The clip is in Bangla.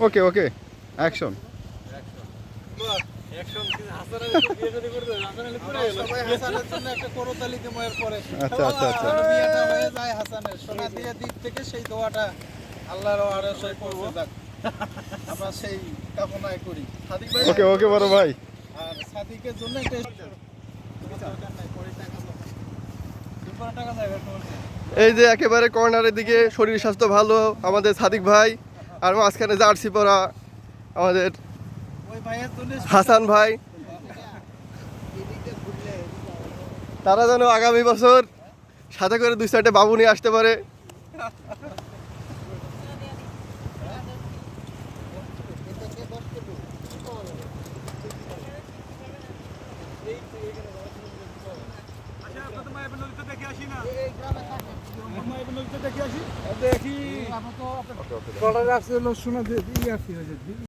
ওকে ওকে অ্যাকশন। আচ্ছা আচ্ছা আচ্ছা আমরা সেই কামনায় করি। ওকে ওকে বড় ভাই। আর সাদিকের জন্য একটা এই যে একেবারে কর্নারের দিকে শরীর স্বাস্থ্য ভালো আমাদের সাদিক ভাই, আর মাঝখানে জার্সি পরা আমাদের ওই ভাইয়ের জন্য হাসান ভাই। তারা যেন আগামী বছর সাথে করে 2-4টে বাবু নিয়ে আসতে পারে। দেখি